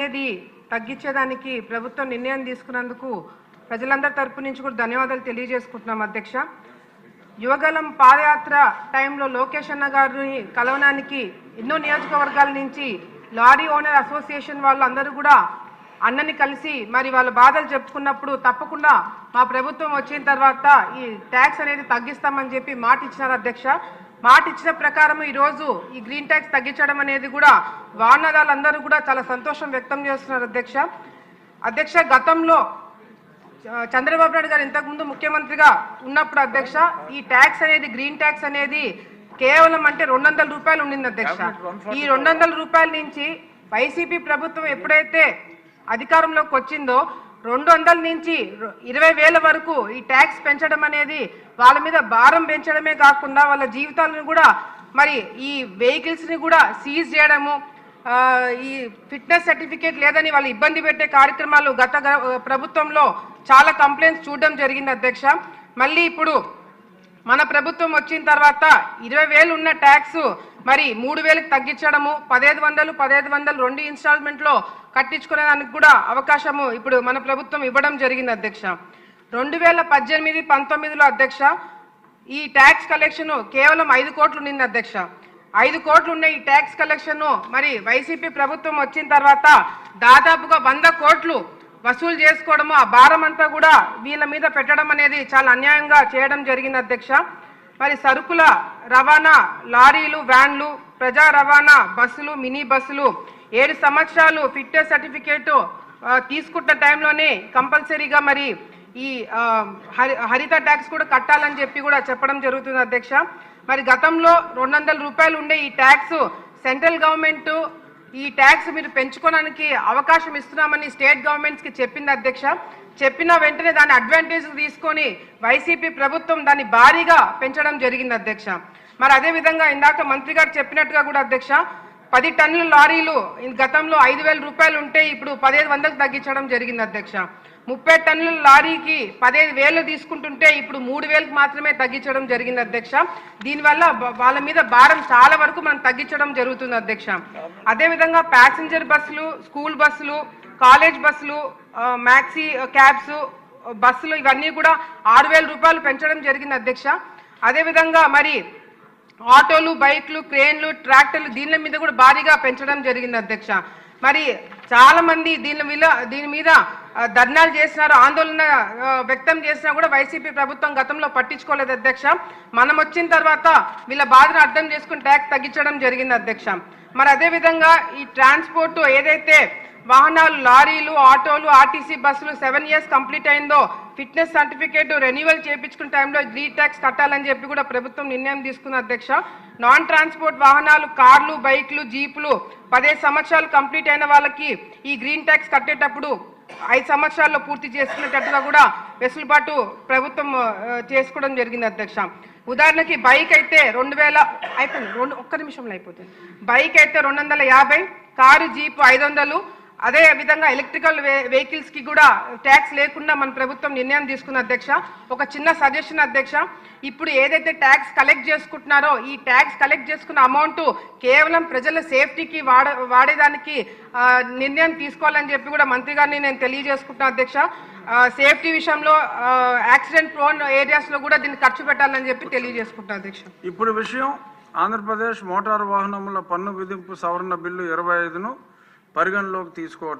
అనేది తగ్గించేదానికి ప్రభుత్వం నిర్ణయం తీసుకున్నందుకు ప్రజలందరి తరపు నుంచి కూడా ధన్యవాదాలు తెలియజేసుకుంటున్నాం అధ్యక్ష. యువగలం పాదయాత్ర టైంలో లోకేష్ అన్న గారిని కలవడానికి ఎన్నో నియోజకవర్గాల నుంచి లారీ ఓనర్ అసోసియేషన్ వాళ్ళందరూ కూడా అన్నని కలిసి మరి వాళ్ళ బాధలు చెప్పుకున్నప్పుడు తప్పకుండా మా ప్రభుత్వం వచ్చిన తర్వాత ఈ ట్యాక్స్ అనేది తగ్గిస్తామని చెప్పి మాట ఇచ్చినారు అధ్యక్ష. మాట ఇచ్చిన ప్రకారం ఈరోజు ఈ గ్రీన్ ట్యాక్స్ తగ్గించడం అనేది కూడా వాహనదారులందరూ కూడా చాలా సంతోషం వ్యక్తం చేస్తున్నారు అధ్యక్ష. గతంలో చంద్రబాబు నాయుడు గారు ఇంతకుముందు ముఖ్యమంత్రిగా ఉన్నప్పుడు అధ్యక్ష ఈ ట్యాక్స్ అనేది గ్రీన్ ట్యాక్స్ అనేది కేవలం అంటే 200 రూపాయలు ఉండింది అధ్యక్ష. ఈ 200 రూపాయల నుంచి వైసీపీ ప్రభుత్వం ఎప్పుడైతే అధికారంలోకి వచ్చిందో 200 నుంచి 20,000 వరకు ఈ ట్యాక్స్ పెంచడం అనేది వాళ్ళ మీద భారం పెంచడమే కాకుండా వాళ్ళ జీవితాలను కూడా మరి ఈ వెహికల్స్ని కూడా సీజ్ చేయడము, ఈ ఫిట్నెస్ సర్టిఫికేట్ లేదని వాళ్ళు ఇబ్బంది పెట్టే కార్యక్రమాలు గత ప్రభుత్వంలో చాలా కంప్లైంట్స్ చూడడం జరిగింది అధ్యక్ష. మళ్ళీ ఇప్పుడు మన ప్రభుత్వం వచ్చిన తర్వాత 20,000 ఉన్న ట్యాక్స్ మరి 3,000కి తగ్గించడము, 1,500 2 ఇన్స్టాల్మెంట్లో కట్టించుకునేదానికి కూడా అవకాశము ఇప్పుడు మన ప్రభుత్వం ఇవ్వడం జరిగింది అధ్యక్ష. 2018-19లో అధ్యక్ష ఈ ట్యాక్స్ కలెక్షన్ కేవలం 5 కోట్లు ఉండింది అధ్యక్ష. 5 కోట్లు ఉన్న ఈ ట్యాక్స్ కలెక్షన్ మరి వైసీపీ ప్రభుత్వం వచ్చిన తర్వాత దాదాపుగా 100 కోట్లు వసూలు చేసుకోవడము, ఆ భారం అంతా కూడా వీళ్ళ మీద పెట్టడం అనేది చాలా అన్యాయంగా చేయడం జరిగింది అధ్యక్ష. మరి సరుకుల రవాణా లారీలు, వ్యాన్లు, ప్రజా రవాణా బస్సులు, మినీ బస్సులు 7 సంవత్సరాలు ఫిట్నెస్ సర్టిఫికేట్ తీసుకున్న టైంలోనే కంపల్సరీగా మరి ఈ హరిత ట్యాక్స్ కూడా కట్టాలని చెప్పి కూడా చెప్పడం జరుగుతుంది అధ్యక్ష. మరి గతంలో 200 రూపాయలు ఉండే ఈ ట్యాక్స్ సెంట్రల్ గవర్నమెంట్ ఈ ట్యాక్స్ మీరు పెంచుకోవడానికి అవకాశం ఇస్తున్నామని స్టేట్ గవర్నమెంట్స్కి చెప్పింది అధ్యక్ష. చెప్పిన వెంటనే దాని అడ్వాంటేజ్ తీసుకొని వైసీపీ ప్రభుత్వం దాన్ని భారీగా పెంచడం జరిగింది అధ్యక్ష. మరి అదేవిధంగా ఇందాక మంత్రి గారు చెప్పినట్టుగా కూడా అధ్యక్ష 10 టన్నుల లారీలు గతంలో 5,000 రూపాయలు ఉంటే ఇప్పుడు 1,500కి తగ్గించడం జరిగింది అధ్యక్ష. 30 టన్నుల లారీకి 15,000 తీసుకుంటుంటే ఇప్పుడు 3,000కి మాత్రమే తగ్గించడం జరిగింది అధ్యక్ష. దీనివల్ల వాళ్ళ మీద భారం చాలా వరకు మనం తగ్గించడం జరుగుతుంది అధ్యక్ష. అదేవిధంగా ప్యాసింజర్ బస్సులు, స్కూల్ బస్సులు, కాలేజ్ బస్సులు, మ్యాక్సీ క్యాబ్స్ బస్సులు ఇవన్నీ కూడా 6,000 రూపాయలు పెంచడం జరిగింది అధ్యక్ష. అదేవిధంగా మరి ఆటోలు, బైక్లు, క్రేన్లు, ట్రాక్టర్లు దీని మీద కూడా భారీగా పెంచడం జరిగింది అధ్యక్ష. మరి చాలా మంది దీని మీద ధర్నాలు చేసినారు, ఆందోళన వ్యక్తం చేసినా కూడా వైసీపీ ప్రభుత్వం గతంలో పట్టించుకోలేదు అధ్యక్ష. మనం వచ్చిన తర్వాత వీళ్ళ బాధను అర్థం చేసుకుని ట్యాక్స్ తగ్గించడం జరిగింది అధ్యక్ష. మరి అదేవిధంగా ఈ ట్రాన్స్పోర్ట్ ఏదైతే వాహనాలు లారీలు, ఆటోలు, ఆర్టీసీ బస్సులు 7 years కంప్లీట్ అయిందో ఫిట్నెస్ సర్టిఫికేట్ రెన్యువల్ చేయించుకున్న టైంలో గ్రీన్ ట్యాక్స్ కట్టాలని చెప్పి కూడా ప్రభుత్వం నిర్ణయం తీసుకుంది అధ్యక్ష. నాన్ ట్రాన్స్పోర్ట్ వాహనాలు, కార్లు, బైక్లు, జీపులు 15 సంవత్సరాలు కంప్లీట్ అయిన వాళ్ళకి ఈ గ్రీన్ ట్యాక్స్ కట్టేటప్పుడు 5 సంవత్సరాల్లో పూర్తి చేసుకునేటట్టుగా కూడా వెసులుబాటు ప్రభుత్వం చేసుకోవడం జరిగింది అధ్యక్ష. ఉదాహరణకి బైక్ అయితే 2,000 అయిపోయింది, ఒక్క నిమిషంలో అయిపోతుంది. బైక్ అయితే 250, కారు, జీపు 500. అదే విధంగా ఎలక్ట్రికల్ వెహికల్స్కి కూడా ట్యాక్స్ లేకుండా మన ప్రభుత్వం నిర్ణయం తీసుకున్న అధ్యక్ష. ఒక చిన్న సజెషన్ అధ్యక్ష, ఇప్పుడు ఏదైతే ట్యాక్స్ కలెక్ట్ చేసుకుంటున్నారో ఈ ట్యాక్స్ కలెక్ట్ చేసుకున్న అమౌంట్ కేవలం ప్రజల సేఫ్టీకి వాడేదానికి నిర్ణయం తీసుకోవాలని చెప్పి కూడా మంత్రి గారిని నేను తెలియజేసుకుంటున్నాను అధ్యక్ష. సేఫ్టీ విషయంలో యాక్సిడెంట్ ప్రోన్ ఏరియాస్లో కూడా దీన్ని ఖర్చు పెట్టాలని చెప్పి తెలియజేసుకుంటున్నాను అధ్యక్ష. ఇప్పుడు విషయం ఆంధ్రప్రదేశ్ మోటారు వాహనముల పన్ను విధింపు సవరణ బిల్లు 25ను పరిగణలోకి తీసుకోవడం.